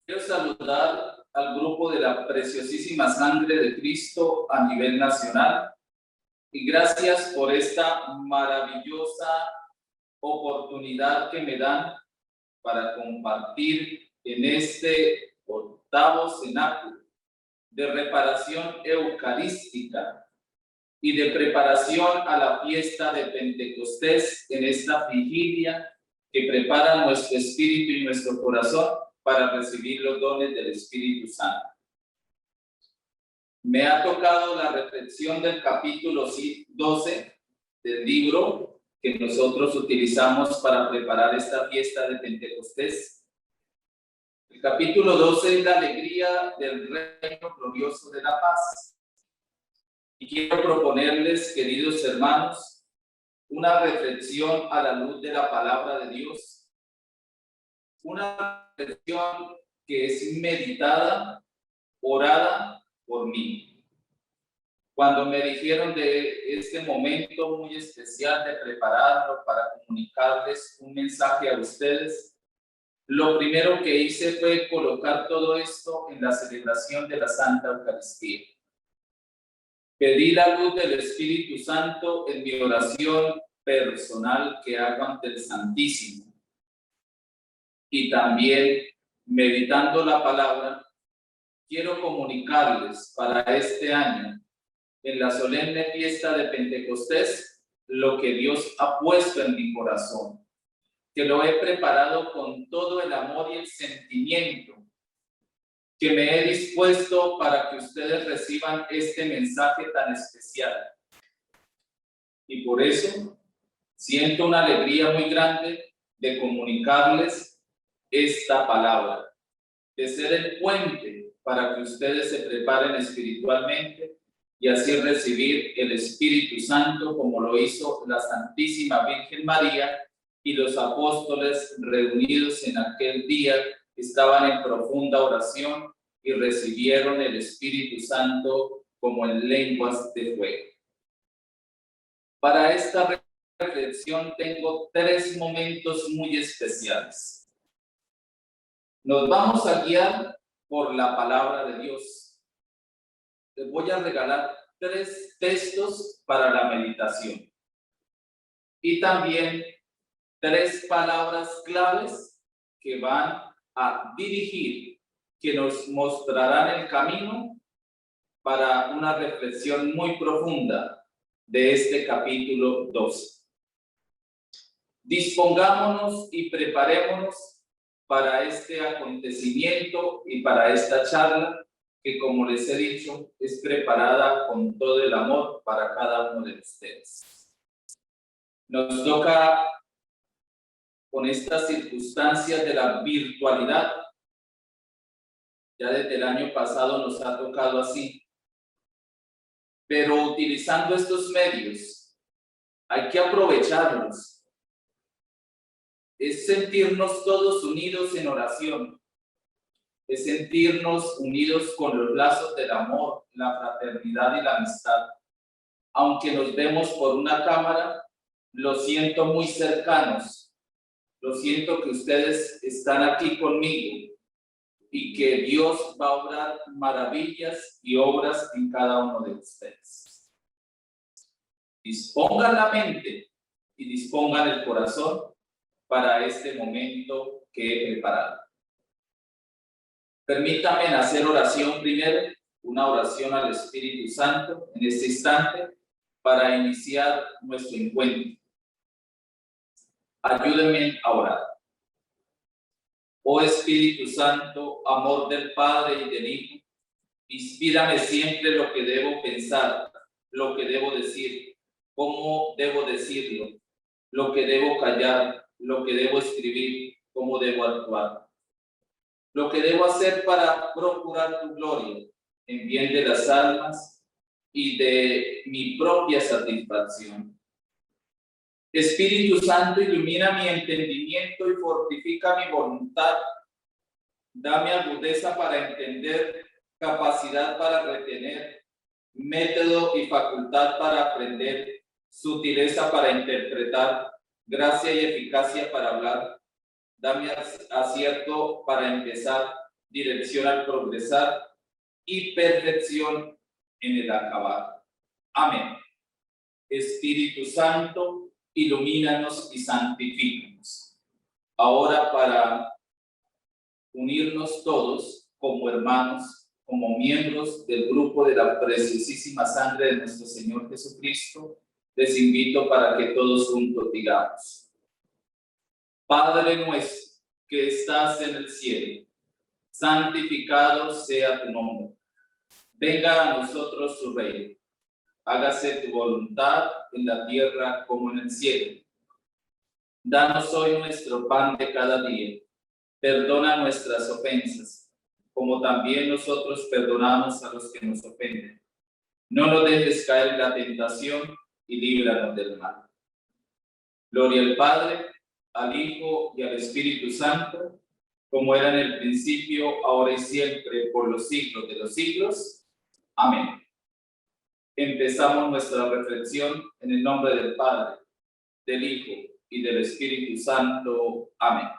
Quiero saludar al grupo de la preciosísima sangre de Cristo a nivel nacional y gracias por esta maravillosa oportunidad que me dan para compartir en este octavo cenáculo de reparación eucarística y de preparación a la fiesta de Pentecostés en esta vigilia que prepara nuestro espíritu y nuestro corazón para recibir los dones del Espíritu Santo. Me ha tocado la reflexión del capítulo 12 del libro que nosotros utilizamos para preparar esta fiesta de Pentecostés. El capítulo 12 es la alegría del reino glorioso de la paz. Y quiero proponerles, queridos hermanos, una reflexión a la luz de la palabra de Dios. Una reflexión que es meditada, orada por mí. Cuando me dijeron de este momento muy especial de prepararlo para comunicarles un mensaje a ustedes, lo primero que hice fue colocar todo esto en la celebración de la Santa Eucaristía. Pedí la luz del Espíritu Santo en mi oración personal que hago ante el Santísimo. Y también, meditando la palabra, quiero comunicarles para este año, en la solemne fiesta de Pentecostés, lo que Dios ha puesto en mi corazón, que lo he preparado con todo el amor y el sentimiento, que me he dispuesto para que ustedes reciban este mensaje tan especial. Y por eso siento una alegría muy grande de comunicarles esta palabra, de ser el puente para que ustedes se preparen espiritualmente y así recibir el Espíritu Santo como lo hizo la Santísima Virgen María y los apóstoles reunidos en aquel día estaban en profunda oración y recibieron el Espíritu Santo como en lenguas de fuego. Para esta reflexión tengo 3 momentos muy especiales. Nos vamos a guiar por la palabra de Dios. Les voy a regalar 3 textos para la meditación. Y también 3 palabras claves que van a dirigir, que nos mostrarán el camino para una reflexión muy profunda de este capítulo 12. Dispongámonos y preparémonos para este acontecimiento y para esta charla que, como les he dicho, es preparada con todo el amor para cada uno de ustedes. Nos toca, con estas circunstancias de la virtualidad, ya desde el año pasado nos ha tocado así, pero utilizando estos medios hay que aprovecharlos. Es sentirnos todos unidos en oración, es sentirnos unidos con los lazos del amor, la fraternidad y la amistad. Aunque nos vemos por una cámara, los siento muy cercanos, lo siento que ustedes están aquí conmigo y que Dios va a obrar maravillas y obras en cada uno de ustedes. Dispongan la mente y dispongan el corazón para este momento que he preparado. Permítanme hacer oración primero, una oración al Espíritu Santo en este instante para iniciar nuestro encuentro. Ayúdenme a orar. Oh Espíritu Santo, amor del Padre y del Hijo, inspírame siempre lo que debo pensar, lo que debo decir, cómo debo decirlo, lo que debo callar, lo que debo escribir, cómo debo actuar, lo que debo hacer para procurar tu gloria, en bien de las almas y de mi propia satisfacción. Espíritu Santo, ilumina mi entendimiento y fortifica mi voluntad. Dame agudeza para entender, capacidad para retener, método y facultad para aprender, sutileza para interpretar, gracia y eficacia para hablar. Dame acierto para empezar, dirección al progresar y perfección en el acabar. Amén. Espíritu Santo, ilumínanos y santifícanos. Ahora, para unirnos todos como hermanos, como miembros del grupo de la preciosísima sangre de nuestro Señor Jesucristo, les invito para que todos juntos digamos: Padre nuestro que estás en el cielo, santificado sea tu nombre. Venga a nosotros tu reino. Hágase tu voluntad en la tierra como en el cielo. Danos hoy nuestro pan de cada día. Perdona nuestras ofensas, como también nosotros perdonamos a los que nos ofenden. No nos dejes caer en la tentación y líbranos del mal. Gloria al Padre, al Hijo y al Espíritu Santo, como era en el principio, ahora y siempre, por los siglos de los siglos. Amén. Empezamos nuestra reflexión en el nombre del Padre, del Hijo y del Espíritu Santo. Amén.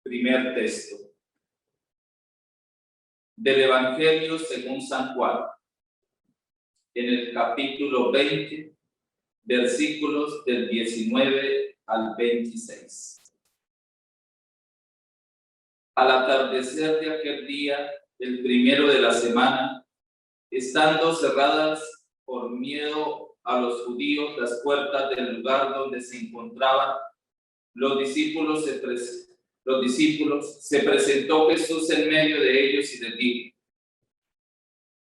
Primer texto del Evangelio según San Juan, en el capítulo 20, versículos del 19 al 26. Al atardecer de aquel día, el primero de la semana, estando cerradas por miedo a los judíos las puertas del lugar donde se encontraban los discípulos, se presentó Jesús en medio de ellos y les dijo: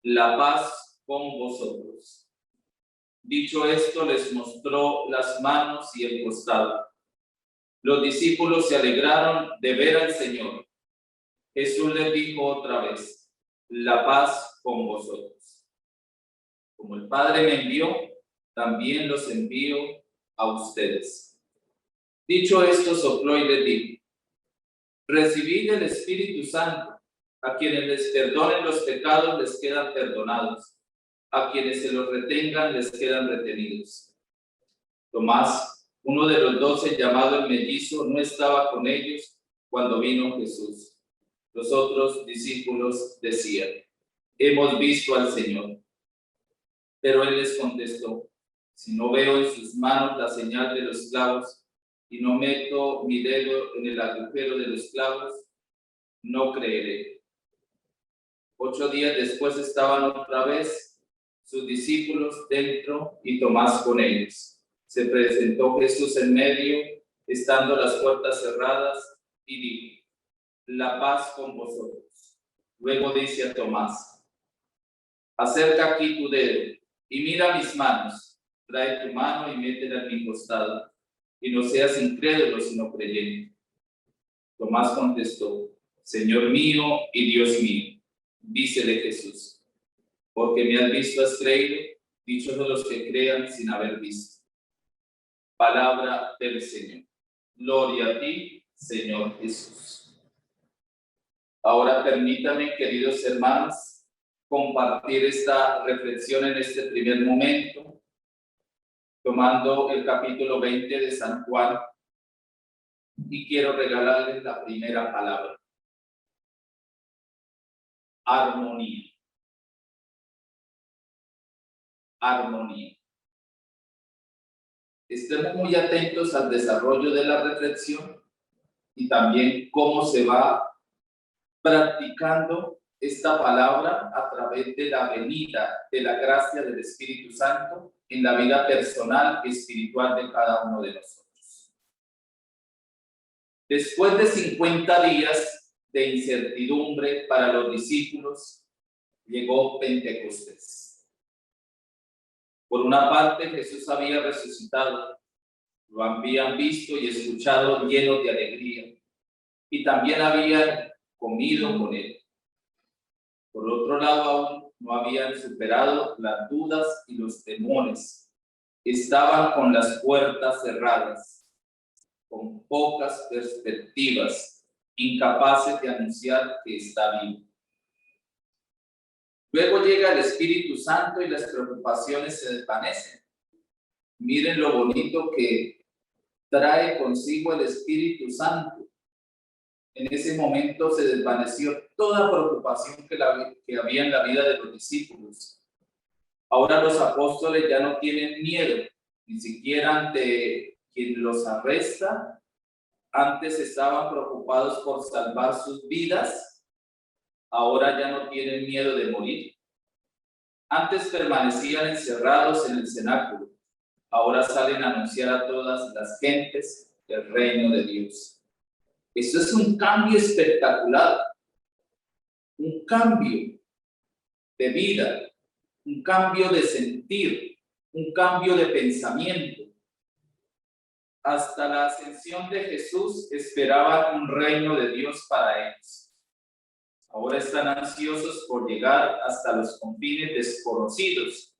la paz con vosotros. Dicho esto, les mostró las manos y el costado. Los discípulos se alegraron de ver al Señor. Jesús les dijo otra vez: la paz con vosotros. Como el Padre me envió, también los envío a ustedes. Dicho esto, sopló y les dijo: recibid el Espíritu Santo. A quienes les perdonen los pecados les quedan perdonados. A quienes se los retengan les quedan retenidos. Tomás, uno de los 12, llamado el mellizo, no estaba con ellos cuando vino Jesús. Los otros discípulos decían: hemos visto al Señor. Pero él les contestó: si no veo en sus manos la señal de los clavos y no meto mi dedo en el agujero de los clavos, no creeré. 8 días después estaban otra vez sus discípulos dentro y Tomás con ellos. Se presentó Jesús en medio, estando las puertas cerradas, y dijo: la paz con vosotros. Luego dice a Tomás: acerca aquí tu dedo y mira mis manos. Trae tu mano y métela en mi costado, y no seas incrédulo sino creyente. Tomás contestó: Señor mío y Dios mío. Dícele Jesús: porque me has visto, has creído. Dichosos los que crean sin haber visto. Palabra del Señor. Gloria a ti, Señor Jesús. Ahora permítanme, queridos hermanos, compartir esta reflexión en este primer momento, tomando el capítulo 20 de San Juan, y quiero regalarles la primera palabra: armonía. Armonía. Estemos muy atentos al desarrollo de la reflexión y también cómo se va practicando esta palabra a través de la venida de la gracia del Espíritu Santo en la vida personal y espiritual de cada uno de nosotros. Después de 50 días de incertidumbre para los discípulos, llegó Pentecostés. Por una parte, Jesús había resucitado, lo habían visto y escuchado llenos de alegría, y también habían comido con él. Por otro lado, aún no habían superado las dudas y los temores. Estaban con las puertas cerradas, con pocas perspectivas, incapaces de anunciar que está vivo. Luego llega el Espíritu Santo y las preocupaciones se desvanecen. Miren lo bonito que trae consigo el Espíritu Santo. En ese momento se desvaneció toda preocupación que había en la vida de los discípulos. Ahora los apóstoles ya no tienen miedo, ni siquiera ante quien los arresta. Antes estaban preocupados por salvar sus vidas, ahora ya no tienen miedo de morir. Antes permanecían encerrados en el cenáculo, ahora salen a anunciar a todas las gentes el reino de Dios. Eso es un cambio espectacular, un cambio de vida, un cambio de sentir, un cambio de pensamiento. Hasta la ascensión de Jesús esperaban un reino de Dios para ellos. Ahora están ansiosos por llegar hasta los confines desconocidos.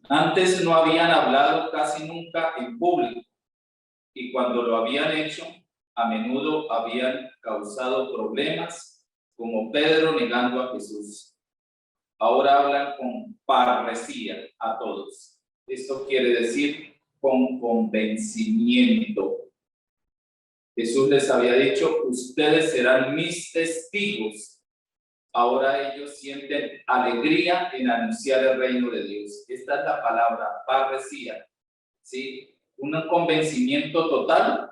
Antes no habían hablado casi nunca en público, y cuando lo habían hecho, a menudo habían causado problemas, como Pedro negando a Jesús. Ahora hablan con parresía a todos. Esto quiere decir con convencimiento. Jesús les había dicho, ustedes serán mis testigos. Ahora ellos sienten alegría en anunciar el reino de Dios. Esta es la palabra, parresía, ¿sí? Un convencimiento total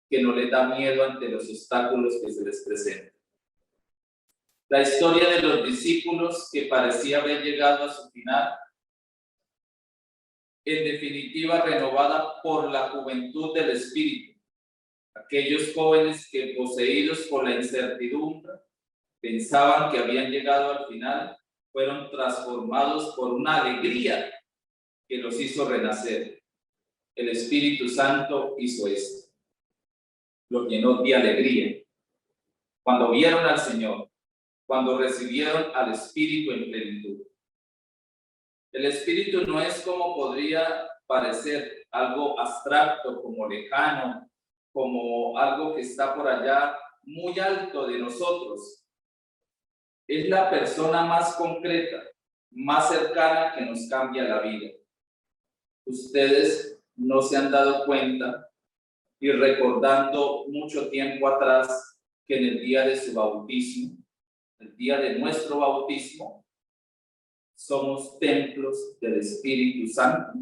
que no les da miedo ante los obstáculos que se les presentan. La historia de los discípulos que parecía haber llegado a su final, en definitiva renovada por la juventud del Espíritu. Aquellos jóvenes que, poseídos por la incertidumbre, pensaban que habían llegado al final, fueron transformados por una alegría que los hizo renacer. El Espíritu Santo hizo esto. Los llenó de alegría. Cuando vieron al Señor, cuando recibieron al Espíritu en plenitud. El Espíritu no es como podría parecer, algo abstracto, como lejano, como algo que está por allá muy alto de nosotros. Es la persona más concreta, más cercana que nos cambia la vida. Ustedes no se han dado cuenta, y recordando mucho tiempo atrás, que en el día de su bautismo, el día de nuestro bautismo, somos templos del Espíritu Santo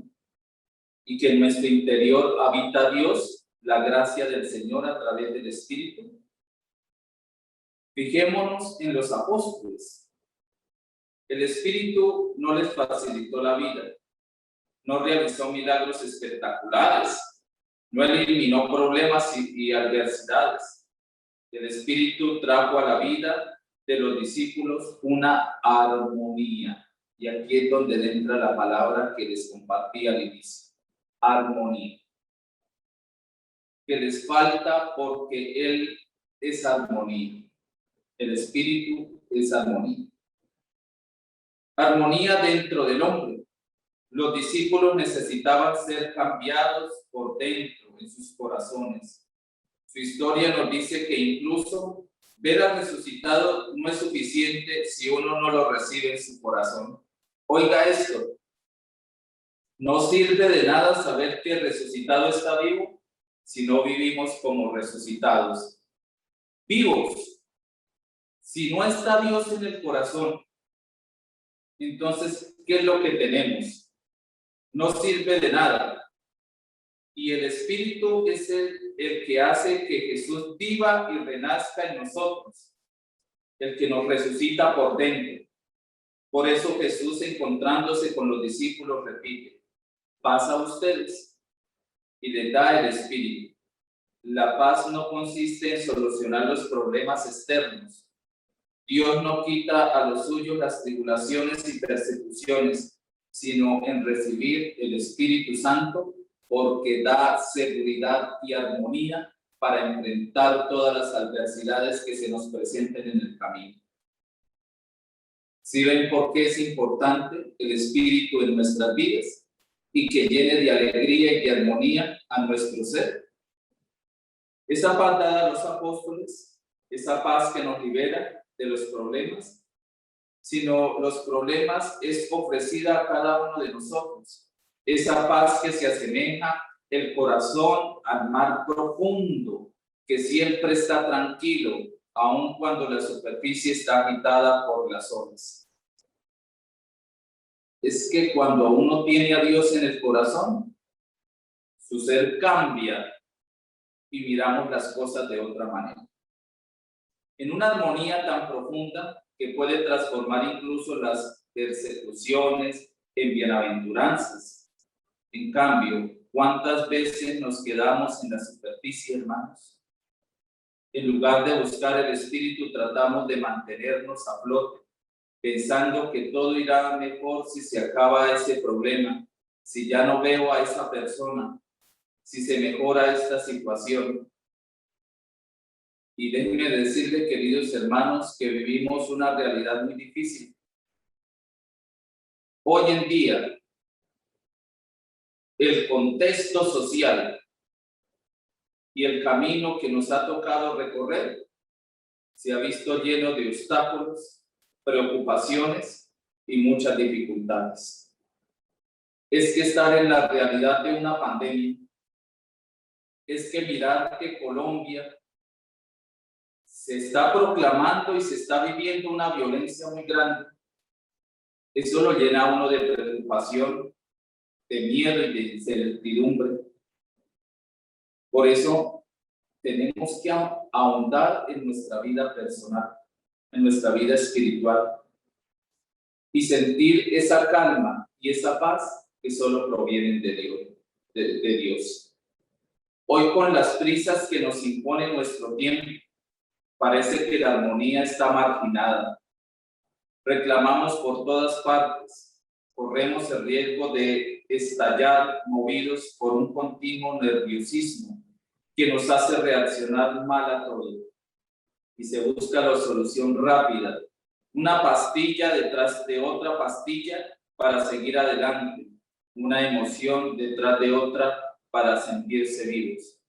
y que en nuestro interior habita Dios, la gracia del Señor a través del Espíritu. Fijémonos en los apóstoles. El Espíritu no les facilitó la vida, no realizó milagros espectaculares, no eliminó problemas y adversidades. El Espíritu trajo a la vida de los discípulos una armonía. Y aquí es donde entra la palabra que les compartí al inicio. Armonía. Que les falta porque Él es armonía. El Espíritu es armonía. Armonía dentro del hombre. Los discípulos necesitaban ser cambiados por dentro, en sus corazones. Su historia nos dice que incluso ver al resucitado no es suficiente si uno no lo recibe en su corazón. Oiga esto, no sirve de nada saber que el resucitado está vivo si no vivimos como resucitados. Vivos. Si no está Dios en el corazón, entonces, ¿qué es lo que tenemos? No sirve de nada. Y el Espíritu es el que hace que Jesús viva y renazca en nosotros, el que nos resucita por dentro. Por eso Jesús, encontrándose con los discípulos, repite, paz a ustedes, y les da el Espíritu. La paz no consiste en solucionar los problemas externos. Dios no quita a los suyos las tribulaciones y persecuciones, sino en recibir el Espíritu Santo, porque da seguridad y armonía para enfrentar todas las adversidades que se nos presenten en el camino. ¿Sí ven por qué es importante el Espíritu en nuestras vidas y que llene de alegría y de armonía a nuestro ser? Esa paz dada a los apóstoles, esa paz que nos libera de los problemas, sino los problemas es ofrecida a cada uno de nosotros. Esa paz que se asemeja el corazón al mar profundo, que siempre está tranquilo, aun cuando la superficie está agitada por las olas. Es que cuando uno tiene a Dios en el corazón, su ser cambia y miramos las cosas de otra manera. En una armonía tan profunda que puede transformar incluso las persecuciones en bienaventuranzas. En cambio, ¿cuántas veces nos quedamos en la superficie, hermanos? En lugar de buscar el Espíritu, tratamos de mantenernos a flote, pensando que todo irá mejor si se acaba ese problema, si ya no veo a esa persona, si se mejora esta situación. Y déjenme decirles, queridos hermanos, que vivimos una realidad muy difícil. Hoy en día, el contexto social y el camino que nos ha tocado recorrer se ha visto lleno de obstáculos, preocupaciones y muchas dificultades. Es que estar en la realidad de una pandemia, es que mirar que Colombia se está proclamando y se está viviendo una violencia muy grande. Eso lo llena a uno de preocupación, de miedo y de incertidumbre. Por eso tenemos que ahondar en nuestra vida personal, en nuestra vida espiritual y sentir esa calma y esa paz que solo provienen de Dios, de Dios. Hoy, con las prisas que nos impone nuestro tiempo, parece que la armonía está marginada. Reclamamos por todas partes, corremos el riesgo de estallar movidos por un continuo nerviosismo que nos hace reaccionar mal a todo. Y se busca la solución rápida, una pastilla detrás de otra pastilla para seguir adelante, una emoción detrás de otra para sentirse vivos.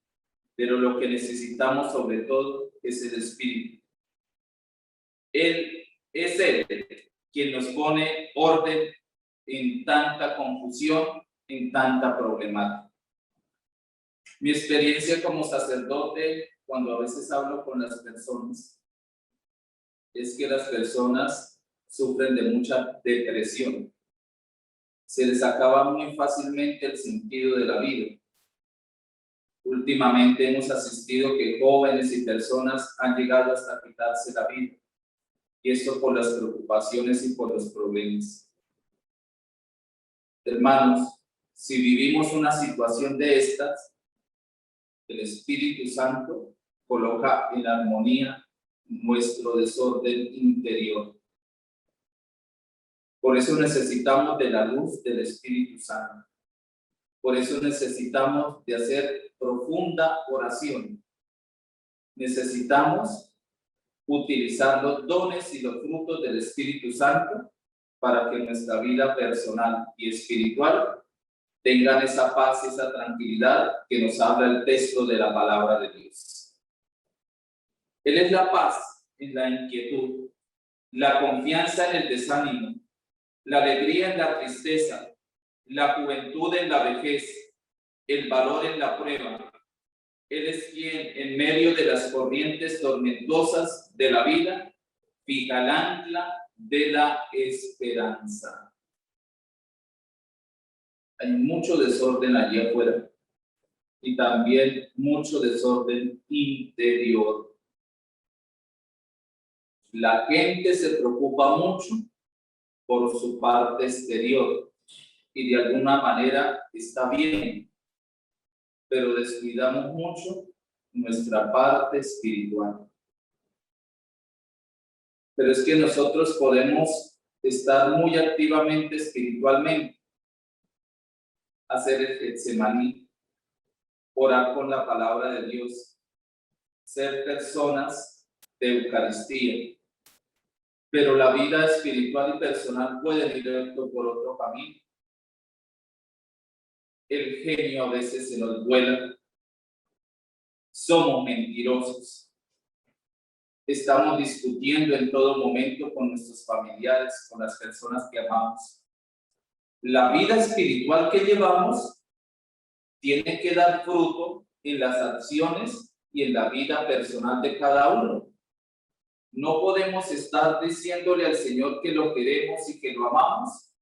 Pero lo que necesitamos sobre todo es el Espíritu. Él es Él quien nos pone orden en tanta confusión, en tanta problemática. Mi experiencia como sacerdote, cuando a veces hablo con las personas, es que las personas sufren de mucha depresión. Se les acaba muy fácilmente el sentido de la vida. Últimamente hemos asistido que jóvenes y personas han llegado hasta quitarse la vida. Y esto por las preocupaciones y por los problemas. Hermanos, si vivimos una situación de estas, el Espíritu Santo coloca en armonía nuestro desorden interior. Por eso necesitamos de la luz del Espíritu Santo. Por eso necesitamos de hacer profunda oración. Necesitamos utilizar los dones y los frutos del Espíritu Santo para que nuestra vida personal y espiritual tengan esa paz y esa tranquilidad que nos habla el texto de la palabra de Dios. Él es la paz en la inquietud, la confianza en el desánimo, la alegría en la tristeza, la juventud en la vejez, el valor en la prueba. Él es quien, en medio de las corrientes tormentosas de la vida, fija el ancla de la esperanza. Hay mucho desorden allí afuera y también mucho desorden interior. La gente se preocupa mucho por su parte exterior y de alguna manera está bien, pero descuidamos mucho nuestra parte espiritual. Pero es que nosotros podemos estar muy activamente espiritualmente, hacer el Getsemaní, orar con la palabra de Dios, ser personas de Eucaristía. Pero la vida espiritual y personal puede ir por otro camino. El genio a veces se nos vuela. Somos mentirosos. Estamos discutiendo en todo momento con nuestros familiares, con las personas que amamos. La vida espiritual que llevamos tiene que dar fruto en las acciones y en la vida personal de cada uno. No podemos estar diciéndole al Señor que lo queremos y que lo amamos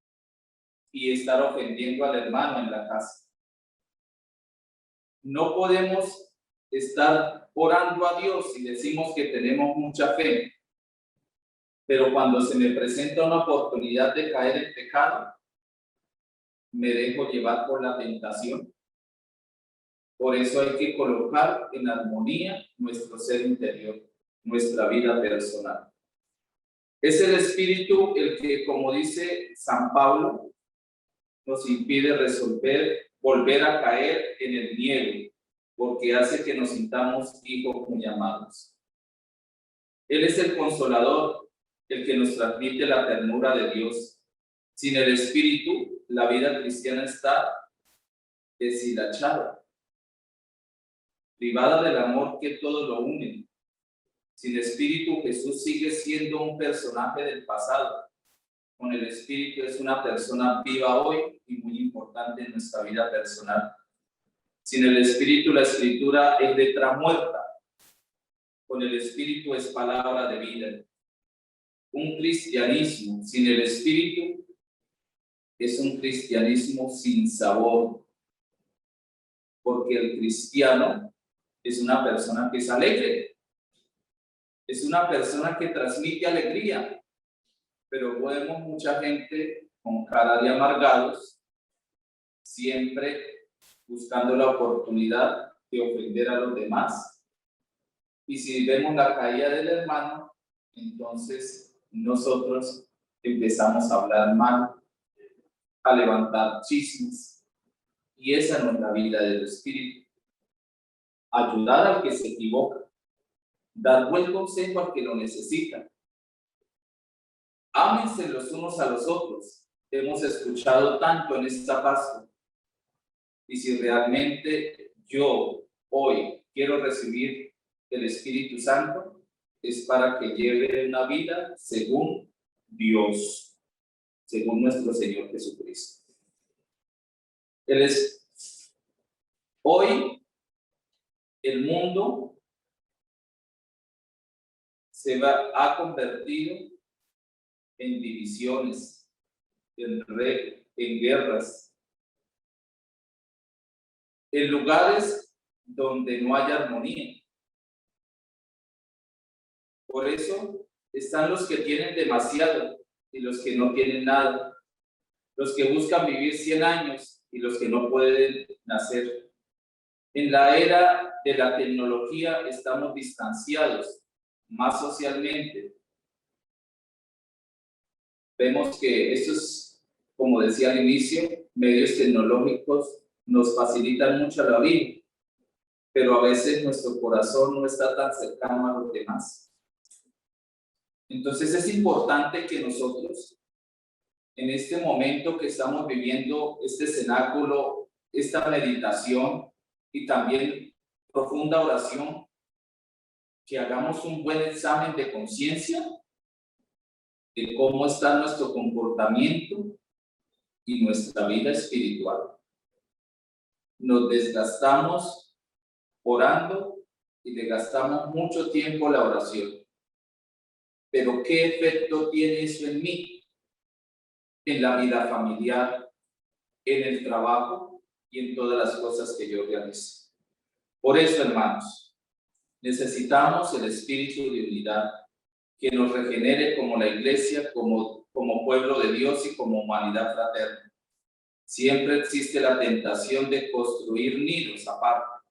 y estar ofendiendo al hermano en la casa. No podemos estar orando a Dios y decimos que tenemos mucha fe, pero cuando se me presenta una oportunidad de caer en pecado, me dejo llevar por la tentación. Por eso hay que colocar en armonía nuestro ser interior, nuestra vida personal. Es el Espíritu el que, como dice San Pablo, nos impide volver a caer en el miedo, porque hace que nos sintamos hijos muy amados. Él es el consolador, el que nos transmite la ternura de Dios. Sin el Espíritu, la vida cristiana está deshilachada, privada del amor que todo lo une. Sin Espíritu, Jesús sigue siendo un personaje del pasado. Con el Espíritu es una persona viva hoy y muy importante en nuestra vida personal. Sin el Espíritu, la Escritura es letra muerta. Con el Espíritu es palabra de vida. Un cristianismo sin el Espíritu es un cristianismo sin sabor, porque el cristiano es una persona que es alegre, es una persona que transmite alegría, pero vemos mucha gente con cara de amargados, siempre buscando la oportunidad de ofender a los demás. Y si vemos la caída del hermano, entonces nosotros empezamos a hablar mal, a levantar chismes, y esa no es la vida del Espíritu. Ayudar al que se equivoca, dar buen consejo al que lo necesita. Ámense los unos a los otros. Hemos escuchado tanto en esta Pascua. Y si realmente yo hoy quiero recibir el Espíritu Santo, es para que lleve una vida según Dios, según nuestro Señor Jesucristo. Hoy el mundo ha convertido en divisiones, en guerras, en lugares donde no hay armonía. Por eso están los que tienen demasiado y los que no tienen nada, los que buscan vivir 100 años y los que no pueden nacer. En la era de la tecnología estamos distanciados, más socialmente. Vemos que estos, como decía al inicio, medios tecnológicos nos facilitan mucho la vida, pero a veces nuestro corazón no está tan cercano a los demás. Entonces es importante que nosotros, en este momento que estamos viviendo, este cenáculo, esta meditación y también profunda oración, que hagamos un buen examen de conciencia de cómo está nuestro comportamiento y nuestra vida espiritual. Nos desgastamos orando y le gastamos mucho tiempo a la oración. Pero ¿qué efecto tiene eso en mí? En la vida familiar, en el trabajo y en todas las cosas que yo realizo. Por eso, hermanos, necesitamos el espíritu de unidad que nos regenere como la iglesia, como pueblo de Dios y como humanidad fraterna. Siempre existe la tentación de construir nidos aparte,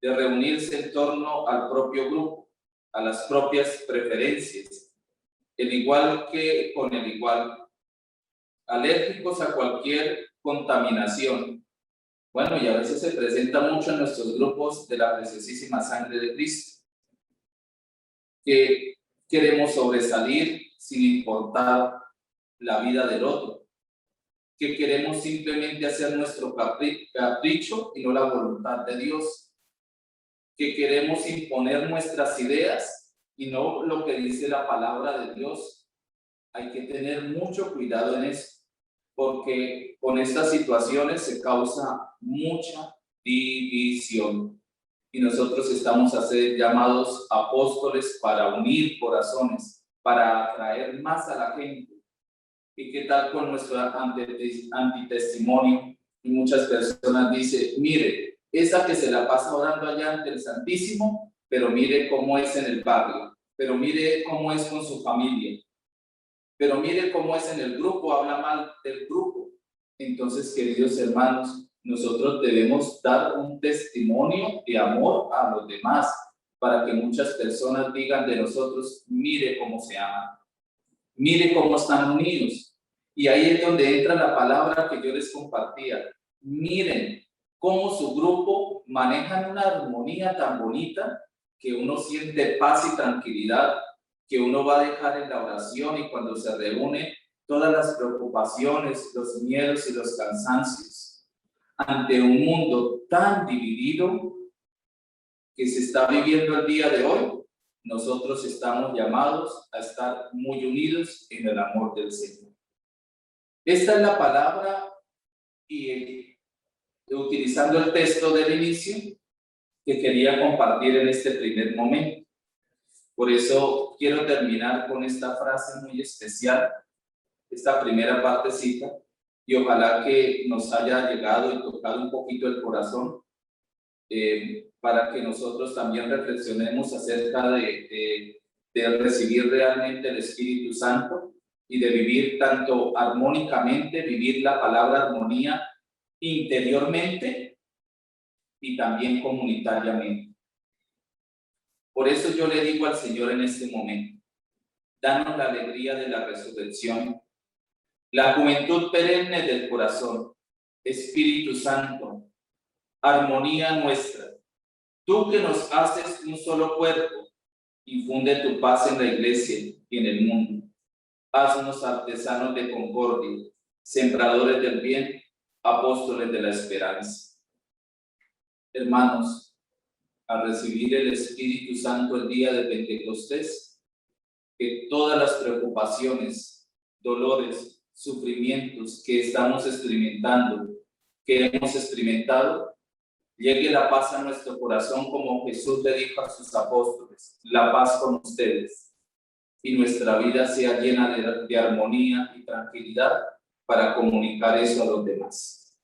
de reunirse en torno al propio grupo, a las propias preferencias, el igual que con el igual, alérgicos a cualquier contaminación. Bueno, y a veces se presenta mucho en nuestros grupos de la preciosísima sangre de Cristo, que queremos sobresalir sin importar la vida del otro, que queremos simplemente hacer nuestro capricho y no la voluntad de Dios, que queremos imponer nuestras ideas y no lo que dice la palabra de Dios. Hay que tener mucho cuidado en eso, porque con estas situaciones se causa mucha división. y nosotros estamos a ser llamados apóstoles para unir corazones, para atraer más a la gente. ¿Y qué tal con nuestro antitestimonio? Y muchas personas dicen, mire, esa que se la pasa orando allá ante el Santísimo, pero mire cómo es en el barrio, pero mire cómo es con su familia, pero mire cómo es en el grupo, habla mal del grupo. Entonces, queridos hermanos, nosotros debemos dar un testimonio de amor a los demás, para que muchas personas digan de nosotros, mire cómo se aman, mire cómo están unidos. Y ahí es donde entra la palabra que yo les compartía. Miren cómo su grupo maneja una armonía tan bonita que uno siente paz y tranquilidad, que uno va a dejar en la oración, y cuando se reúne todas las preocupaciones, los miedos y los cansancios ante un mundo tan dividido que se está viviendo el día de hoy. Nosotros estamos llamados a estar muy unidos en el amor del Señor. Esta es la palabra, y utilizando el texto del inicio que quería compartir en este primer momento. Por eso quiero terminar con esta frase muy especial, esta primera partecita, y ojalá que nos haya llegado y tocado un poquito el corazón, para que nosotros también reflexionemos acerca de recibir realmente el Espíritu Santo y de vivir tanto armónicamente, vivir la palabra armonía interiormente y también comunitariamente. Por eso yo le digo al Señor en este momento, danos la alegría de la resurrección, la juventud perenne del corazón, Espíritu Santo, armonía nuestra. Tú que nos haces un solo cuerpo, infunde tu paz en la iglesia y en el mundo. Haznos artesanos de concordia, sembradores del bien, apóstoles de la esperanza. Hermanos, al recibir el Espíritu Santo el día de Pentecostés, que todas las preocupaciones, dolores, sufrimientos que estamos experimentando, que hemos experimentado, llegue la paz a nuestro corazón, como Jesús le dijo a sus apóstoles, la paz con ustedes, y nuestra vida sea llena de armonía y tranquilidad para comunicar eso a los demás.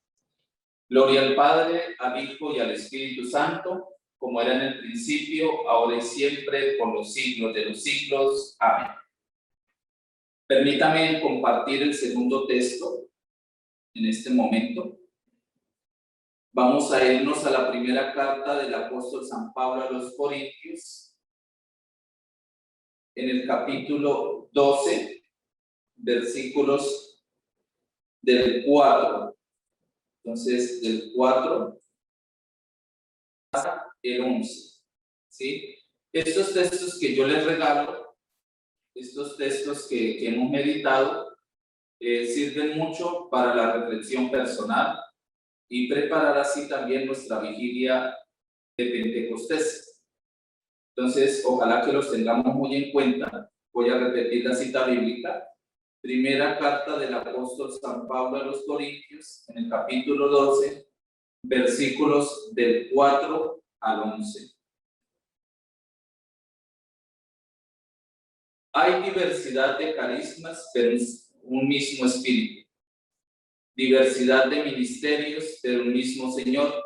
Gloria al Padre, al Hijo y al Espíritu Santo, como era en el principio, ahora y siempre, por los siglos de los siglos. Amén. Permítame compartir el segundo texto en este momento. Vamos a irnos a la primera carta del apóstol San Pablo a los Corintios, en el capítulo 12, versículos del 4. Entonces, del 4 hasta el 11. ¿Sí? Estos textos que yo les regalo, estos textos que hemos meditado, sirven mucho para la reflexión personal y preparar así también nuestra vigilia de Pentecostés. Entonces, ojalá que los tengamos muy en cuenta. Voy a repetir la cita bíblica. Primera carta del apóstol San Pablo a los Corintios, en el capítulo 12, versículos del 4 al 11. Hay diversidad de carismas, pero un mismo Espíritu. Diversidad de ministerios, pero un mismo Señor.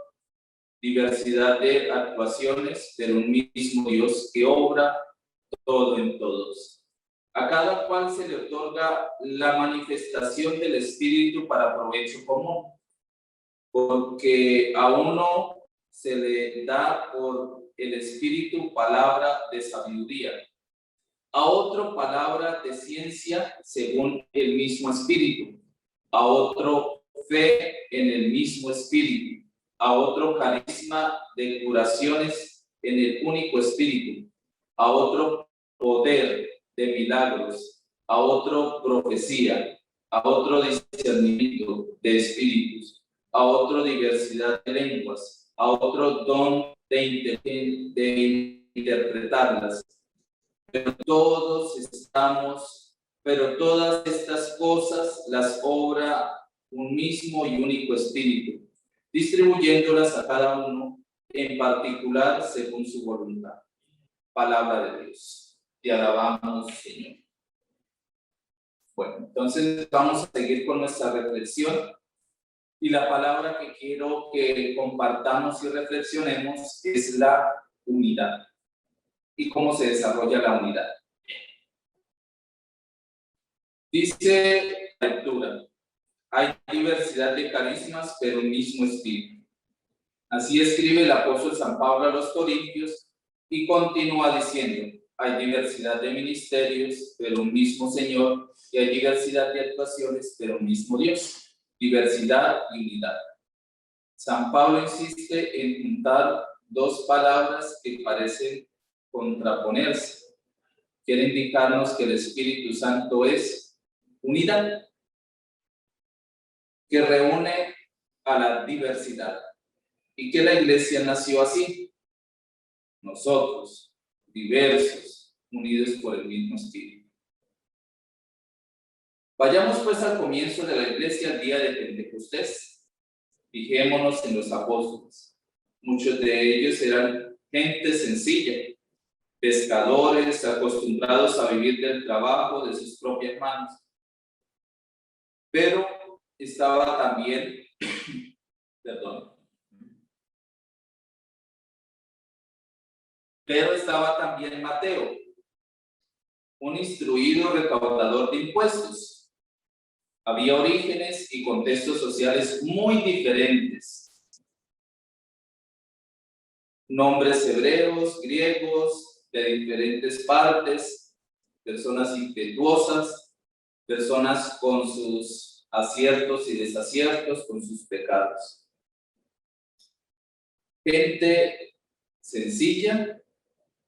Diversidad de actuaciones, pero un mismo Dios que obra todo en todos. A cada cual se le otorga la manifestación del Espíritu para provecho común, porque a uno se le da por el Espíritu palabra de sabiduría, a otro palabra de ciencia según el mismo Espíritu, a otro fe en el mismo Espíritu, a otro carisma de curaciones en el único Espíritu, a otro poder de milagros, a otro profecía, a otro discernimiento de espíritus, a otro diversidad de lenguas, a otro don de interpretarlas. Pero todas estas cosas las obra un mismo y único Espíritu, distribuyéndolas a cada uno en particular según su voluntad. Palabra de Dios. Te alabamos, Señor. Bueno, entonces vamos a seguir con nuestra reflexión. Y la palabra que quiero que compartamos y reflexionemos es la unidad. ¿Y cómo se desarrolla la unidad? Dice la lectura: hay diversidad de carismas, pero un mismo espíritu. Así escribe el apóstol San Pablo a los Corintios y continúa diciendo: hay diversidad de ministerios, pero un mismo Señor, y hay diversidad de actuaciones, pero un mismo Dios. Diversidad y unidad. San Pablo insiste en juntar dos palabras que parecen contraponerse. Quiere indicarnos que el Espíritu Santo es unidad, que reúne a la diversidad, y que la iglesia nació así. Nosotros, diversos, unidos por el mismo Espíritu. Vayamos pues al comienzo de la iglesia, el día de Pentecostés. Fijémonos en los apóstoles. Muchos de ellos eran gente sencilla, pescadores acostumbrados a vivir del trabajo de sus propias manos. Pero estaba también, pero estaba también Mateo, un instruido recaudador de impuestos. Había orígenes y contextos sociales muy diferentes. Nombres hebreos, griegos, de diferentes partes, personas impetuosas, personas con sus aciertos y desaciertos, con sus pecados. Gente sencilla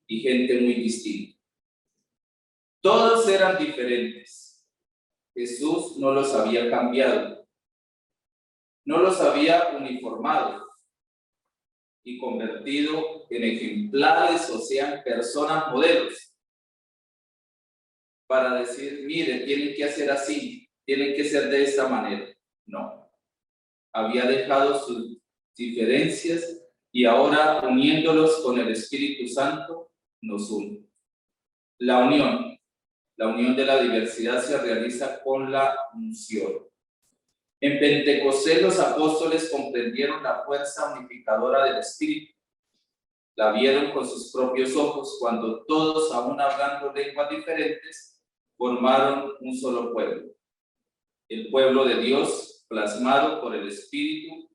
y gente muy distinta. Todos eran diferentes. Jesús no los había cambiado, no los había uniformado y convertido en ejemplares, o sea, personas modelos, para decir: mire, tienen que hacer así, tienen que ser de esta manera. No, había dejado sus diferencias y ahora, uniéndolos con el Espíritu Santo, nos une. La unión de la diversidad se realiza con la unción. En Pentecostés los apóstoles comprendieron la fuerza unificadora del Espíritu. La vieron con sus propios ojos cuando todos, aún hablando lenguas diferentes, formaron un solo pueblo. El pueblo de Dios, plasmado por el Espíritu,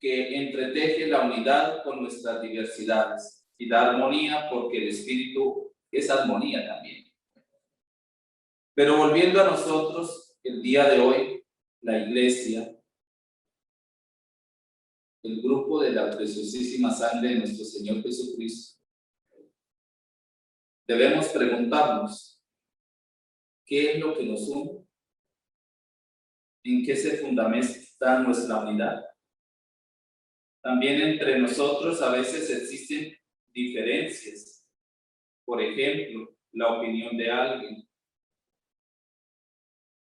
que entreteje la unidad con nuestras diversidades y da armonía, porque el Espíritu es armonía también. Pero volviendo a nosotros, el día de hoy, la iglesia, el grupo de la preciosísima sangre de nuestro Señor Jesucristo, debemos preguntarnos: ¿qué es lo que nos une? ¿En qué se fundamenta nuestra unidad? También entre nosotros a veces existen diferencias. Por ejemplo, la opinión de alguien,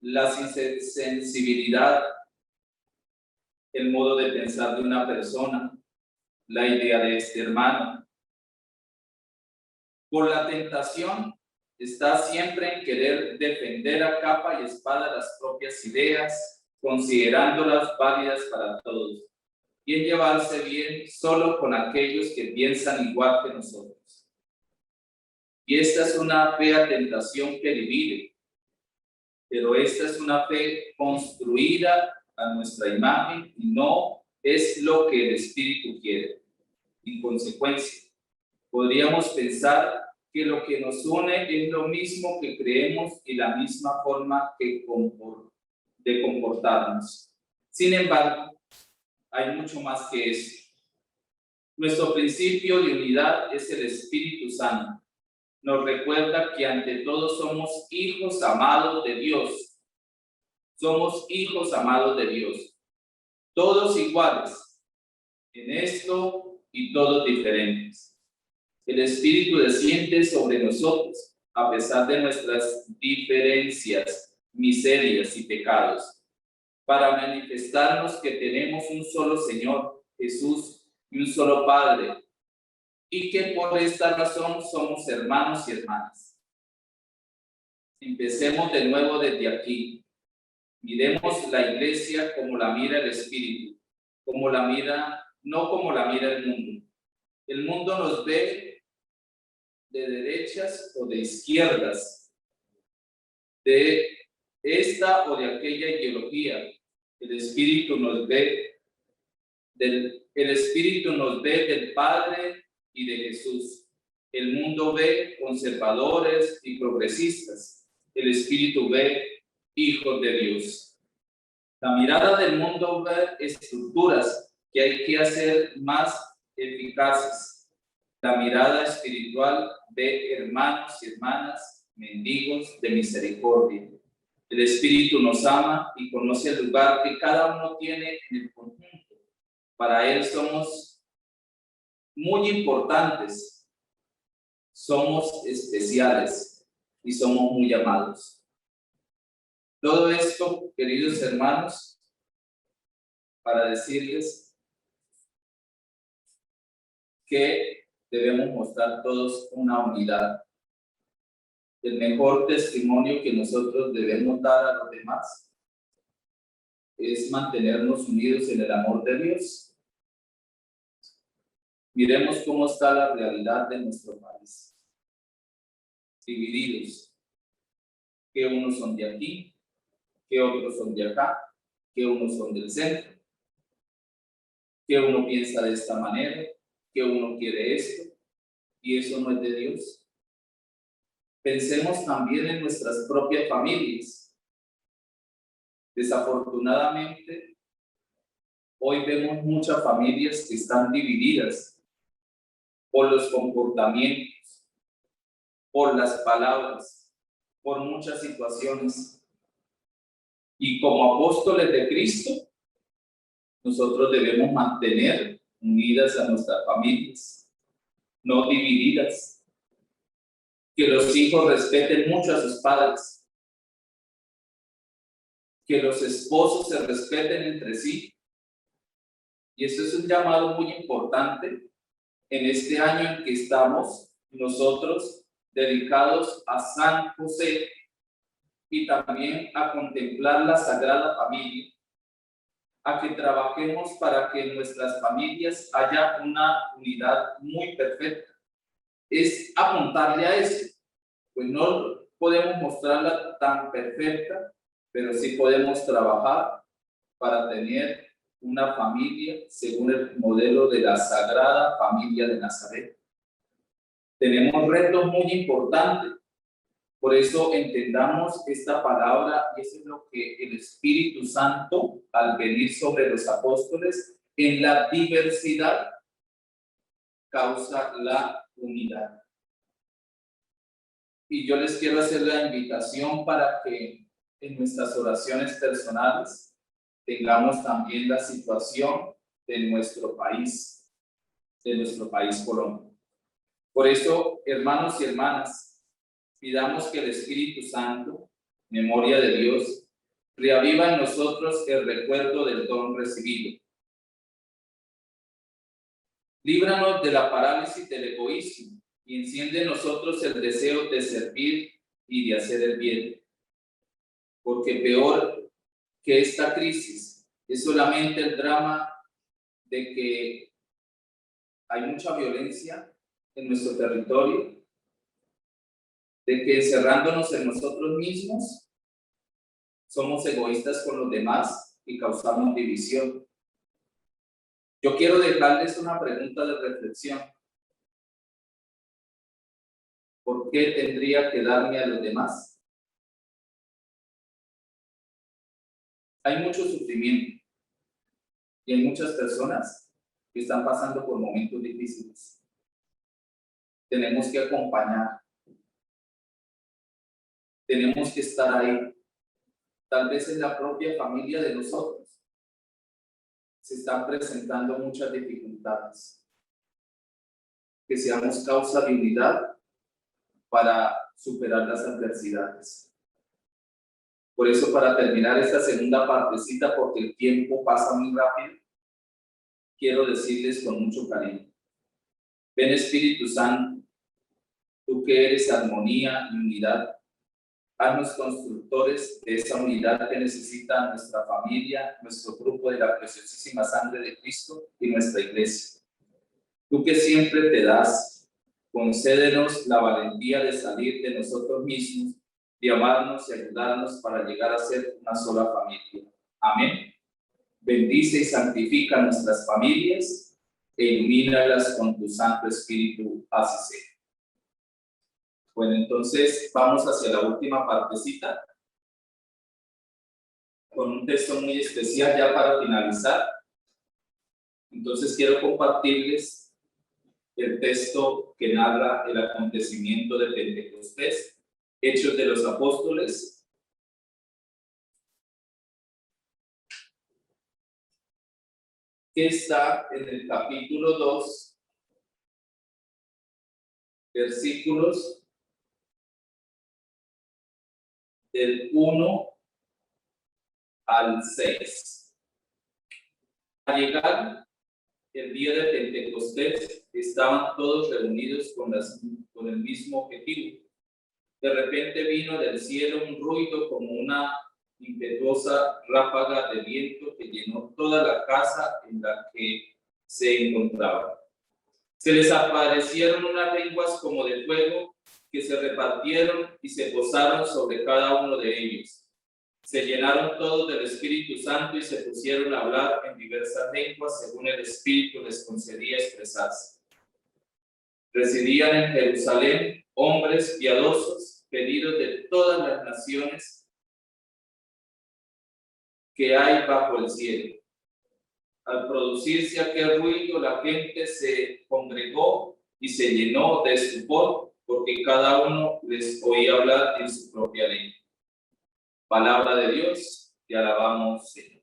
la sensibilidad, el modo de pensar de una persona, la idea de este hermano. Por la tentación está siempre en querer defender a capa y espada las propias ideas, considerándolas válidas para todos, y en llevarse bien solo con aquellos que piensan igual que nosotros. Y esta es una fea tentación que divide, pero esta es una fe construida a nuestra imagen y no es lo que el Espíritu quiere. En consecuencia, podríamos pensar que lo que nos une es lo mismo que creemos y la misma forma de comportarnos. Sin embargo, hay mucho más que eso. Nuestro principio de unidad es el Espíritu Santo. Nos recuerda que ante todo somos hijos amados de Dios. Somos hijos amados de Dios. Todos iguales en esto y todos diferentes. El Espíritu desciende sobre nosotros a pesar de nuestras diferencias, miserias y pecados, para manifestarnos que tenemos un solo Señor, Jesús, y un solo Padre, y que por esta razón somos hermanos y hermanas. Empecemos de nuevo desde aquí. Miremos la iglesia como la mira el Espíritu, como la mira, no como la mira el mundo. El mundo nos ve de derechas o de izquierdas, de esta o de aquella ideología. El Espíritu nos ve del Padre y de Jesús. El mundo ve conservadores y progresistas. El Espíritu ve hijos de Dios. La mirada del mundo ve estructuras que hay que hacer más eficaces. La mirada espiritual ve hermanos y hermanas, mendigos de misericordia. El Espíritu nos ama y conoce el lugar que cada uno tiene en el conjunto. Para Él somos muy importantes, somos especiales y somos muy amados. Todo esto, queridos hermanos, para decirles que debemos mostrar todos una unidad. El mejor testimonio que nosotros debemos dar a los demás es mantenernos unidos en el amor de Dios. Miremos cómo está la realidad de nuestro país. Divididos. Que unos son de aquí, que otros son de acá, que unos son del centro, que uno piensa de esta manera, que uno quiere esto, y eso no es de Dios. Pensemos también en nuestras propias familias. Desafortunadamente, hoy vemos muchas familias que están divididas por los comportamientos, por las palabras, por muchas situaciones. Y como apóstoles de Cristo, nosotros debemos mantener unidas a nuestras familias, no divididas. Que los hijos respeten mucho a sus padres. Que los esposos se respeten entre sí. Y eso es un llamado muy importante en este año en que estamos nosotros dedicados a San José y también a contemplar la Sagrada Familia, a que trabajemos para que en nuestras familias haya una unidad muy perfecta. Es apuntarle a eso, pues no podemos mostrarla tan perfecta, pero sí podemos trabajar para tener una familia según el modelo de la Sagrada Familia de Nazaret. Tenemos retos muy importantes, por eso entendamos esta palabra y eso es lo que el Espíritu Santo, al venir sobre los apóstoles, en la diversidad causa la unidad. Y yo les quiero hacer la invitación para que en nuestras oraciones personales tengamos también la situación de nuestro país Colombia. Por eso, hermanos y hermanas, pidamos que el Espíritu Santo, memoria de Dios, reaviva en nosotros el recuerdo del don recibido. Líbranos de la parálisis del egoísmo y enciende en nosotros el deseo de servir y de hacer el bien. Porque peor que esta crisis es solamente el drama de que hay mucha violencia en nuestro territorio, de que encerrándonos en nosotros mismos, somos egoístas con los demás y causamos división. Yo quiero dejarles una pregunta de reflexión. ¿Por qué tendría que darme a los demás? Hay mucho sufrimiento y hay muchas personas que están pasando por momentos difíciles. Tenemos que acompañar. Tenemos que estar ahí. Tal vez en la propia familia de nosotros se están presentando muchas dificultades. Que seamos causa de unidad para superar las adversidades. Por eso, para terminar esta segunda partecita, porque el tiempo pasa muy rápido, quiero decirles con mucho cariño: ven Espíritu Santo, tú que eres armonía y unidad, haznos constructores de esa unidad que necesita nuestra familia, nuestro grupo de la preciosísima sangre de Cristo y nuestra iglesia. Tú que siempre te das, concédenos la valentía de salir de nosotros mismos, de amarnos y ayudarnos para llegar a ser una sola familia. Amén. Bendice y santifica nuestras familias e ilumínalas con tu Santo Espíritu, así sea. Bueno, entonces vamos hacia la última partecita, con un texto muy especial ya para finalizar. Entonces quiero compartirles el texto que narra el acontecimiento de Pentecostés, Hechos de los Apóstoles. Que está en el capítulo 2, versículos del 1 al 6. Al llegar el día de Pentecostés, estaban todos reunidos con el mismo objetivo. De repente vino del cielo un ruido como una impetuosa ráfaga de viento que llenó toda la casa en la que se encontraban. Se les aparecieron unas lenguas como de fuego que se repartieron y se posaron sobre cada uno de ellos. Se llenaron todos del Espíritu Santo y se pusieron a hablar en diversas lenguas según el Espíritu les concedía expresarse. Residían en Jerusalén hombres piadosos, venidos de todas las naciones que hay bajo el cielo. Al producirse aquel ruido, la gente se congregó y se llenó de estupor, porque cada uno les oía hablar en su propia lengua. Palabra de Dios, te alabamos, Señor.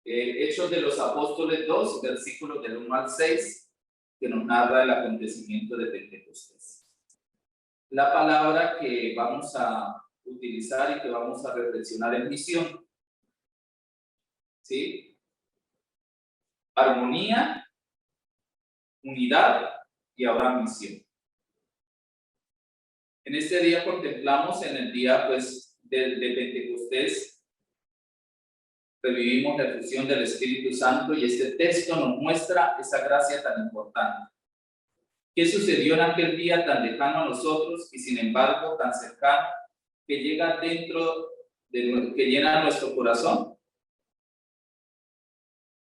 Hechos de los Apóstoles 2, versículos del 1 al 6, que nos narra el acontecimiento de Pentecostés. La palabra que vamos a utilizar y que vamos a reflexionar en misión. ¿Sí? Armonía, unidad y ahora misión. En este día contemplamos, en el día de Pentecostés, revivimos la efusión del Espíritu Santo y este texto nos muestra esa gracia tan importante. ¿Qué sucedió en aquel día tan lejano a nosotros y sin embargo tan cercano que llega que llena nuestro corazón?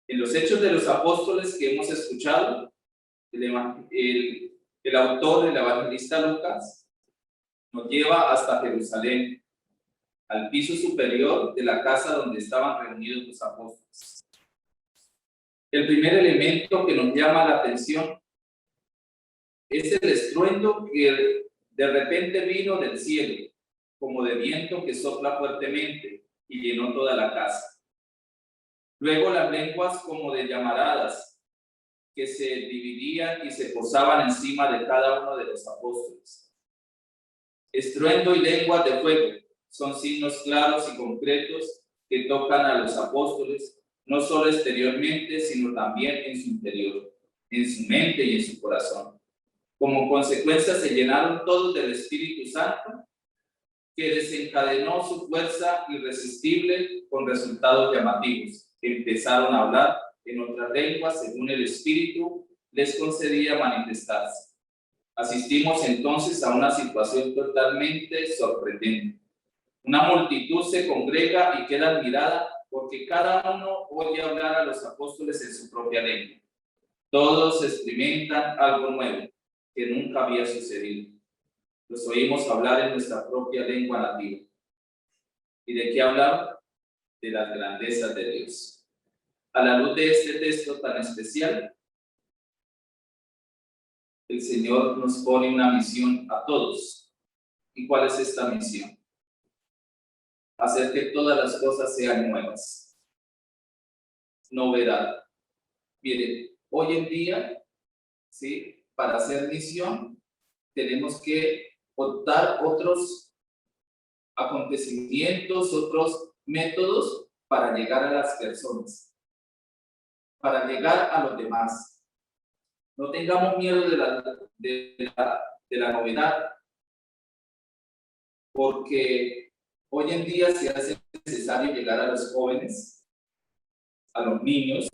En los Hechos de los Apóstoles que hemos escuchado, el autor, el evangelista Lucas, nos lleva hasta Jerusalén, al piso superior de la casa donde estaban reunidos los apóstoles. El primer elemento que nos llama la atención es el estruendo que de repente vino del cielo, como de viento que sopla fuertemente y llenó toda la casa. Luego las lenguas como de llamaradas que se dividían y se posaban encima de cada uno de los apóstoles. Estruendo y lenguas de fuego son signos claros y concretos que tocan a los apóstoles, no solo exteriormente, sino también en su interior, en su mente y en su corazón. Como consecuencia se llenaron todos del Espíritu Santo, que desencadenó su fuerza irresistible con resultados llamativos. Empezaron a hablar en otras lenguas según el Espíritu les concedía manifestarse. Asistimos entonces a una situación totalmente sorprendente. Una multitud se congrega y queda admirada porque cada uno oye hablar a los apóstoles en su propia lengua. Todos experimentan algo nuevo que nunca había sucedido. Los oímos hablar en nuestra propia lengua nativa. ¿Y de qué hablar? De las grandezas de Dios. A la luz de este texto tan especial, el Señor nos pone una misión a todos. ¿Y cuál es esta misión? Hacer que todas las cosas sean nuevas. Novedad. Miren, hoy en día, ¿sí? Para hacer misión, tenemos que optar otros acontecimientos, otros métodos para llegar a las personas, para llegar a los demás. No tengamos miedo de la novedad, porque hoy en día se hace necesario llegar a los jóvenes, a los niños,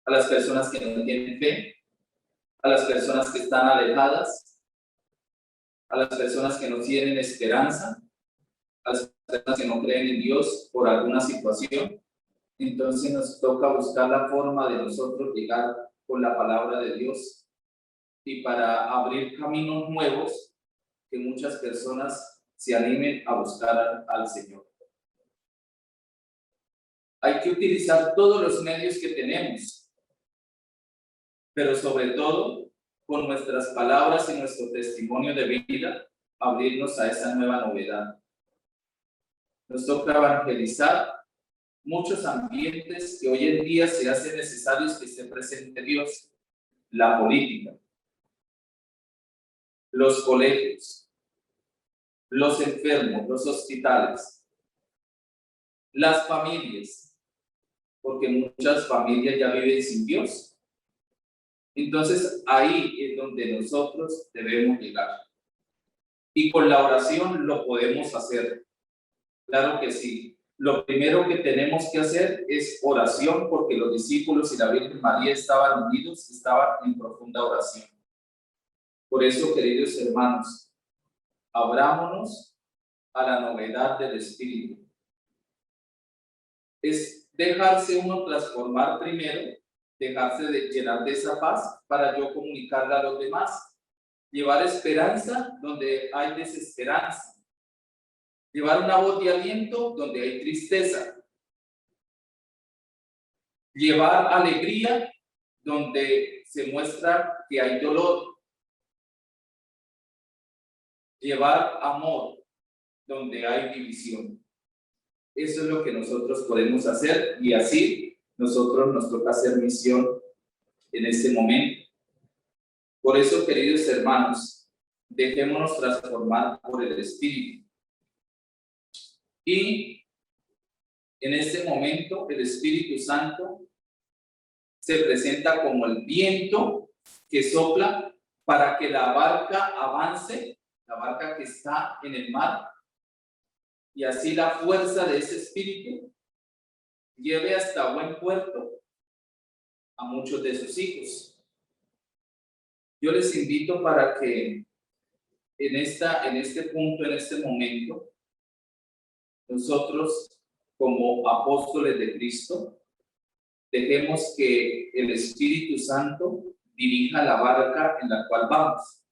a las personas que no tienen fe, a las personas que están alejadas, a las personas que no tienen esperanza, a las personas que no creen en Dios por alguna situación. Entonces nos toca buscar la forma de nosotros llegar con la palabra de Dios y para abrir caminos nuevos que muchas personas se animen a buscar al Señor. Hay que utilizar todos los medios que tenemos, pero sobre todo con nuestras palabras y nuestro testimonio de vida, abrirnos a esa nueva novedad. Nos toca evangelizar muchos ambientes que hoy en día se hacen necesarios que esté presente Dios: la política, los colegios, los enfermos, los hospitales, las familias, porque muchas familias ya viven sin Dios. Entonces ahí es donde nosotros debemos llegar. Y con la oración lo podemos hacer. Claro que sí. Lo primero que tenemos que hacer es oración, porque los discípulos y la Virgen María estaban unidos, estaban en profunda oración. Por eso, queridos hermanos, abrámonos a la novedad del Espíritu. Es dejarse uno transformar primero, dejarse de llenar de esa paz para yo comunicarla a los demás. Llevar esperanza donde hay desesperanza. Llevar una voz de aliento donde hay tristeza. Llevar alegría donde se muestra que hay dolor. Llevar amor donde hay división. Eso es lo que nosotros podemos hacer y así nosotros nos toca hacer misión en este momento. Por eso, queridos hermanos, dejémonos transformar por el Espíritu. Y en este momento el Espíritu Santo se presenta como el viento que sopla para que la barca avance, la barca que está en el mar, y así la fuerza de ese Espíritu lleve hasta buen puerto a muchos de sus hijos. Yo les invito para que en este punto, en este momento, nosotros como apóstoles de Cristo, dejemos que el Espíritu Santo dirija la barca en la cual vamos.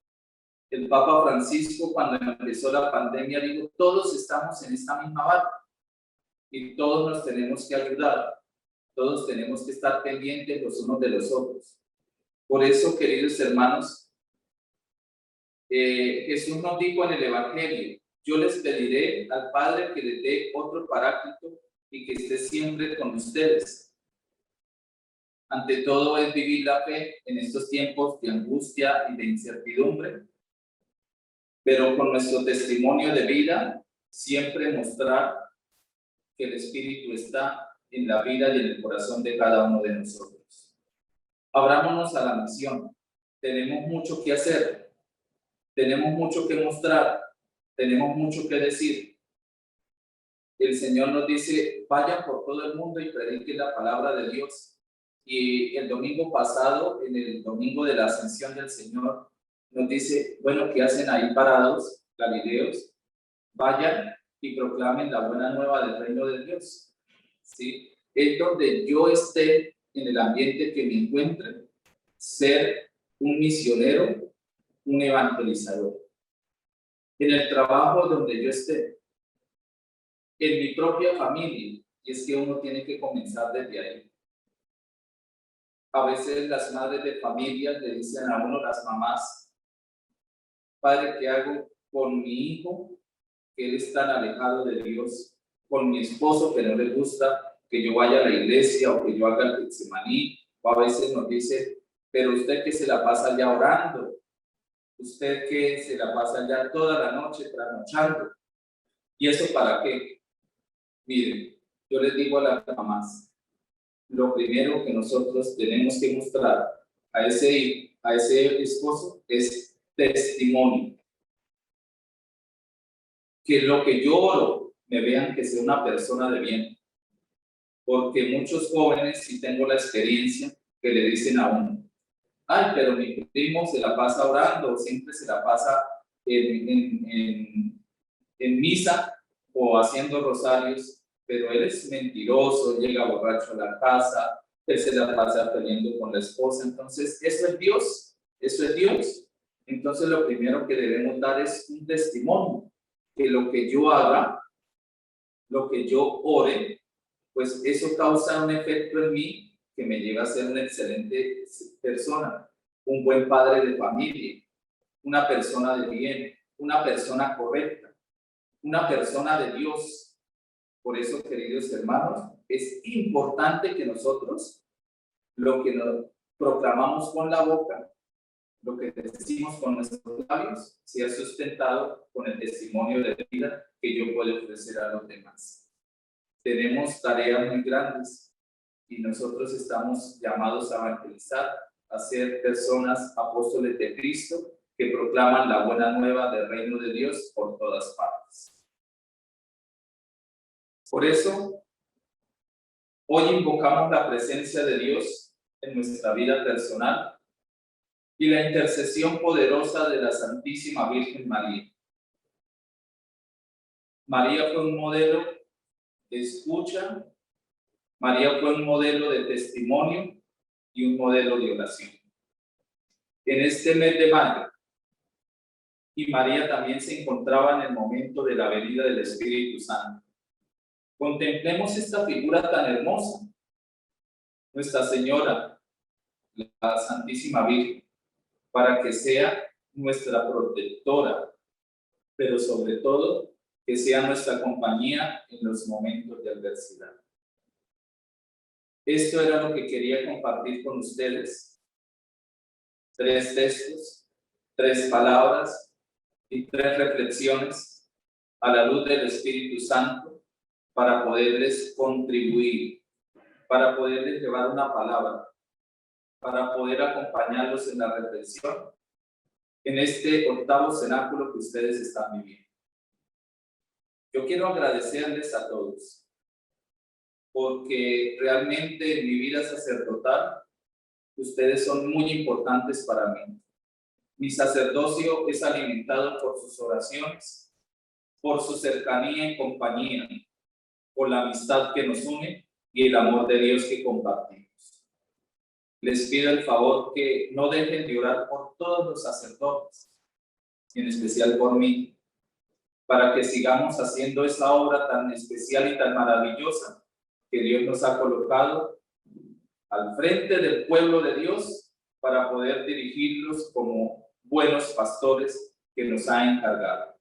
El Papa Francisco, cuando empezó la pandemia, dijo: todos estamos en esta misma barca y todos nos tenemos que ayudar, todos tenemos que estar pendientes los unos de los otros. Por eso, queridos hermanos, Jesús nos dijo en el Evangelio: yo les pediré al Padre que les dé otro Paráclito y que esté siempre con ustedes. Ante todo es vivir la fe en estos tiempos de angustia y de incertidumbre, pero con nuestro testimonio de vida siempre mostrar que el Espíritu está en la vida y en el corazón de cada uno de nosotros. Abrámonos a la misión. Tenemos mucho que hacer, tenemos mucho que mostrar, tenemos mucho que decir. El Señor nos dice: vayan por todo el mundo y prediquen la palabra de Dios. Y el domingo pasado, en el domingo de la Ascensión del Señor, nos dice: bueno, ¿qué hacen ahí parados, galileos? Vayan y proclamen la buena nueva del reino de Dios. ¿Sí? Es donde yo esté, en el ambiente que me encuentre, ser un misionero, un evangelizador. En el trabajo donde yo esté, en mi propia familia, y es que uno tiene que comenzar desde ahí. A veces las madres de familia le dicen a uno, las mamás: padre, ¿qué hago con mi hijo que él es tan alejado de Dios? Con mi esposo que no le gusta que yo vaya a la iglesia o que yo haga el Getsemaní. O a veces nos dice: pero usted que se la pasa ya orando, usted que se la pasa ya toda la noche trasnochando. ¿Y eso para qué? Miren, yo les digo a las mamás, lo primero que nosotros tenemos que mostrar a ese esposo es testimonio. Que lo que yo oro me vean que sea una persona de bien. Porque muchos jóvenes, si tengo la experiencia, que le dicen a uno, ay, pero mi primo se la pasa orando, siempre se la pasa en misa o haciendo rosarios, pero él es mentiroso, llega borracho a la casa, él se la pasa peleando con la esposa. Entonces, eso es Dios, eso es Dios. Entonces, lo primero que debemos dar es un testimonio, que lo que yo haga, lo que yo ore, pues eso causa un efecto en mí que me lleva a ser una excelente persona, un buen padre de familia, una persona de bien, una persona correcta, una persona de Dios. Por eso, queridos hermanos, es importante que nosotros, lo que nos proclamamos con la boca, lo que decimos con nuestros labios, sea sustentado con el testimonio de vida que yo puedo ofrecer a los demás. Tenemos tareas muy grandes y nosotros estamos llamados a evangelizar, a ser personas apóstoles de Cristo que proclaman la buena nueva del reino de Dios por todas partes. Por eso, hoy invocamos la presencia de Dios en nuestra vida personal y la intercesión poderosa de la Santísima Virgen María. María fue un modelo de escucha, María fue un modelo de testimonio y un modelo de oración. En este mes de mayo, y María también se encontraba en el momento de la venida del Espíritu Santo. Contemplemos esta figura tan hermosa, Nuestra Señora, la Santísima Virgen, para que sea nuestra protectora, pero sobre todo que sea nuestra compañía en los momentos de adversidad. Esto era lo que quería compartir con ustedes. 3 textos, 3 palabras y 3 reflexiones a la luz del Espíritu Santo para poderles contribuir, para poderles llevar una palabra, para poder acompañarlos en la reflexión en este 8º cenáculo que ustedes están viviendo. Yo quiero agradecerles a todos, porque realmente en mi vida sacerdotal, ustedes son muy importantes para mí. Mi sacerdocio es alimentado por sus oraciones, por su cercanía y compañía, por la amistad que nos une y el amor de Dios que compartimos. Les pido el favor que no dejen de orar por todos los sacerdotes, en especial por mí, para que sigamos haciendo esa obra tan especial y tan maravillosa que Dios nos ha colocado al frente del pueblo de Dios para poder dirigirlos como buenos pastores que nos ha encargado.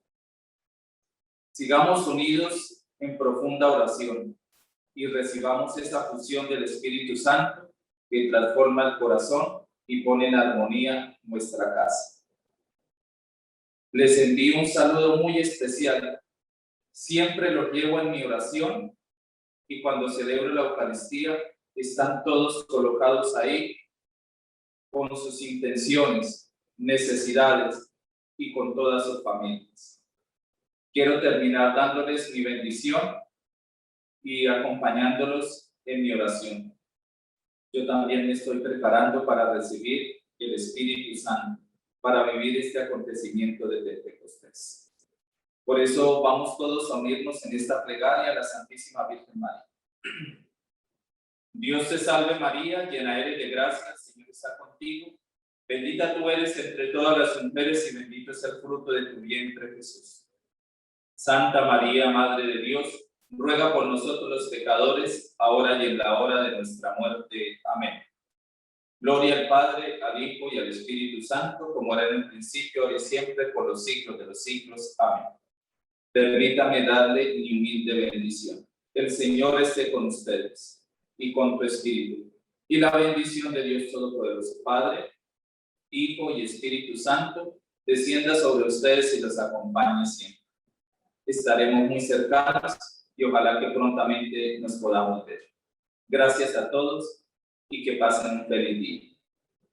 Sigamos unidos en profunda oración y recibamos esa fusión del Espíritu Santo que transforma el corazón y pone en armonía nuestra casa. Les envío un saludo muy especial. Siempre los llevo en mi oración y cuando celebro la Eucaristía están todos colocados ahí con sus intenciones, necesidades y con todas sus familias. Quiero terminar dándoles mi bendición y acompañándolos en mi oración. Yo también me estoy preparando para recibir el Espíritu Santo, para vivir este acontecimiento de Pentecostés. Por eso vamos todos a unirnos en esta plegaria a la Santísima Virgen María. Dios te salve María, llena eres de gracia, el Señor está contigo. Bendita tú eres entre todas las mujeres y bendito es el fruto de tu vientre, Jesús. Santa María, Madre de Dios, ruega por nosotros los pecadores, ahora y en la hora de nuestra muerte. Amén. Gloria al Padre, al Hijo y al Espíritu Santo, como era en el principio, ahora y siempre, por los siglos de los siglos. Amén. Permítame darle mi humilde bendición. El Señor esté con ustedes y con tu espíritu. Y la bendición de Dios Todopoderoso, Padre, Hijo y Espíritu Santo, descienda sobre ustedes y los acompañe siempre. Estaremos muy cercanos y ojalá que prontamente nos podamos ver. Gracias a todos y que pasen un feliz día.